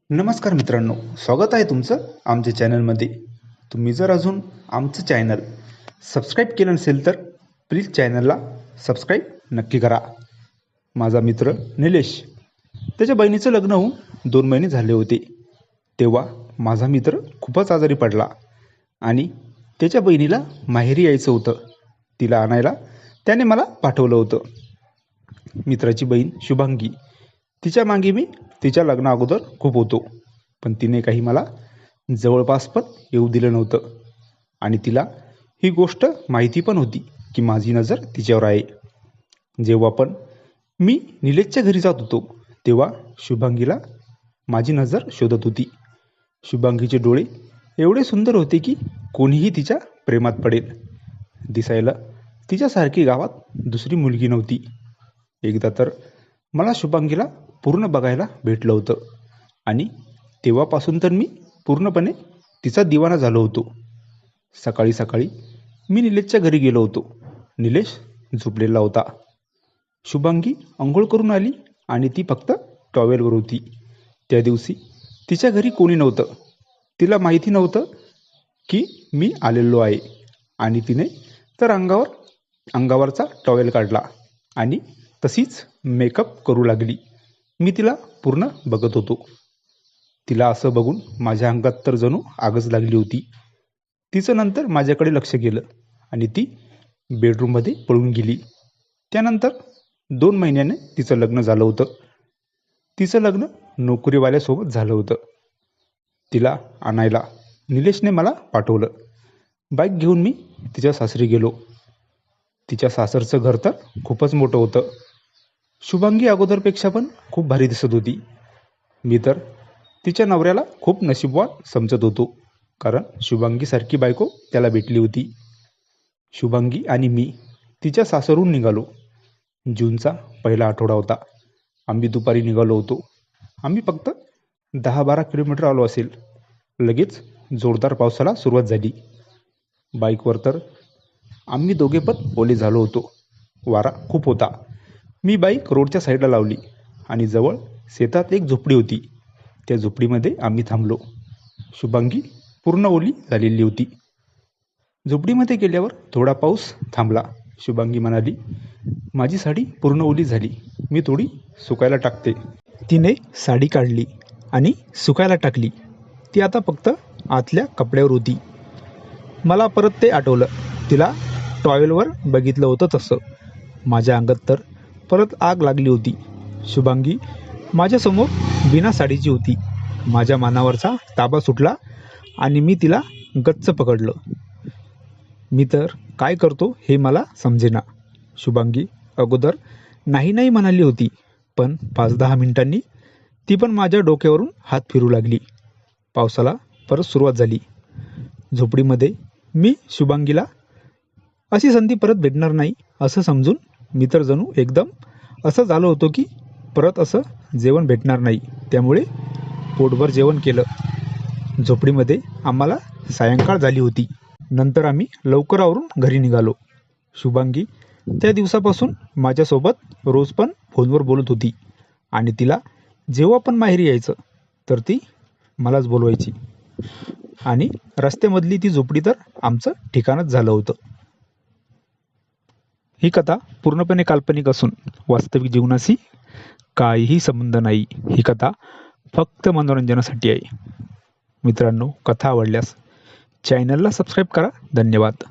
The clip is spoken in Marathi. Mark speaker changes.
Speaker 1: नमस्कार मित्रांनो, स्वागत आहे तुमचं आमच्या चॅनलमध्ये. तुम्ही जर अजून आमचं चॅनल सबस्क्राईब केलं नसेल तर प्लीज चॅनलला सबस्क्राईब नक्की करा. माझा मित्र निलेश, त्याच्या बहिणीचं लग्न होऊन 2 महिने झाले होते. तेव्हा माझा मित्र खूपच आजारी पडला आणि त्याच्या बहिणीला माहेरी यायचं होतं. तिला आणायला त्याने मला पाठवलं होतं. मित्राची बहीण शुभांगी, तिच्या मागे मी तिच्या लग्ना अगोदर खूप होतो, पण तिने काही मला जवळपास पण येऊ दिलं नव्हतं आणि तिला ही गोष्ट माहिती पण होती की माझी नजर तिच्यावर आहे. जेव्हा पण मी निलेशच्या घरी जात होतो तेव्हा शुभांगीला माझी नजर शोधत होती. शुभांगीचे डोळे एवढे सुंदर होते की कोणीही तिच्या प्रेमात पडेल. दिसायला तिच्यासारखी गावात दुसरी मुलगी नव्हती. एकदा तर मला शुभांगीला पूर्ण बघायला भेटलं होतं आणि तेव्हापासून तर मी पूर्णपणे तिचा दिवाना झालो होतो. सकाळी सकाळी मी निलेशच्या घरी गेलो होतो. निलेश झोपलेला होता. शुभांगी अंघोळ करून आली आणि ती फक्त टॉवेलवर होती. त्या दिवशी तिच्या घरी कोणी नव्हतं. तिला माहिती नव्हतं की मी आलेलो आहे आणि तिने तर अंगावरचा टॉवेल काढला आणि तशीच मेकअप करू लागली. मी तिला पूर्ण बघत होतो. तिला असं बघून माझ्या अंगात तर जणू आगच लागली होती. तिचं नंतर माझ्याकडे लक्ष गेलं आणि ती बेडरूममध्ये पळून गेली. त्यानंतर 2 महिन्याने तिचं लग्न झालं होतं. तिचं लग्न नोकरीवाल्यासोबत झालं होतं. तिला आणायला निलेशने मला पाठवलं. बाईक घेऊन मी तिच्या सासरी गेलो. तिच्या सासरचं घर तर खूपच मोठं होतं. शुभांगी अगोदरपेक्षा पण खूप भारी दिसत होती. मी तर तिच्या नवऱ्याला खूप नशीबवान समजत होतो, कारण शुभांगीसारखी बायको त्याला भेटली होती. शुभांगी आणि मी तिच्या सासरून निघालो. जूनचा पहिला आठवडा होता. आम्ही दुपारी निघालो होतो. आम्ही फक्त 10-12 किलोमीटर आलो असेल. लगेच जोरदार पावसाला सुरुवात झाली. बाईकवर तर आम्ही दोघे पण ओले झालो होतो. वारा खूप होता. मी बाईक रोडच्या साईडला लावली आणि जवळ शेतात एक झोपडी होती. त्या झोपडीमध्ये आम्ही थांबलो. शुभांगी पूर्ण ओली झालेली होती. झोपडीमध्ये गेल्यावर थोडा पाऊस थांबला. शुभांगी म्हणाली, माझी साडी पूर्ण ओली झाली, मी थोडी सुकायला टाकते. तिने साडी काढली आणि सुकायला टाकली. ती आता फक्त आतल्या कपड्यावर होती. मला परत ते आठवलं. तिला टॉवेलवर बघितलं होतं तसं. माझ्या अंगात तर परत आग लागली होती. शुभांगी माझ्यासमोर बिना साडीची होती. माझ्या मानावरचा ताबा सुटला आणि मी तिला गच्च पकडलं. मी तर काय करतो हे मला समजेना. शुभांगी अगोदर नाही नाही म्हणाली होती, पण 5-10 मिनिटांनी ती पण माझ्या डोक्यावरून हात फिरू लागली. पावसाला परत सुरुवात झाली. झोपडीमध्ये मी शुभांगीला अशी संधी परत भेटणार नाही असं समजून मी तर जणू एकदम असं झालो होतो की परत असं जेवण भेटणार नाही. त्यामुळे पोटभर जेवण केलं. झोपडीमध्ये आम्हाला सायंकाळ झाली होती. नंतर आम्ही लवकर आवरून घरी निघालो. शुभांगी त्या दिवसापासून माझ्यासोबत रोज पण फोनवर बोलत होती आणि तिला जेव्हा पण माहेरी यायचं तर ती मलाच बोलवायची आणि रस्त्यामधली ती झोपडी तर आमचं ठिकाणच झालं होतं. ही कथा पूर्णपणे काल्पनिक असून वास्तविक जीवनाशी काहीही संबंध नाही. ही कथा फक्त मनोरंजनासाठी आहे. मित्रांनो, कथा आवडल्यास चॅनलला सबस्क्राईब करा. धन्यवाद.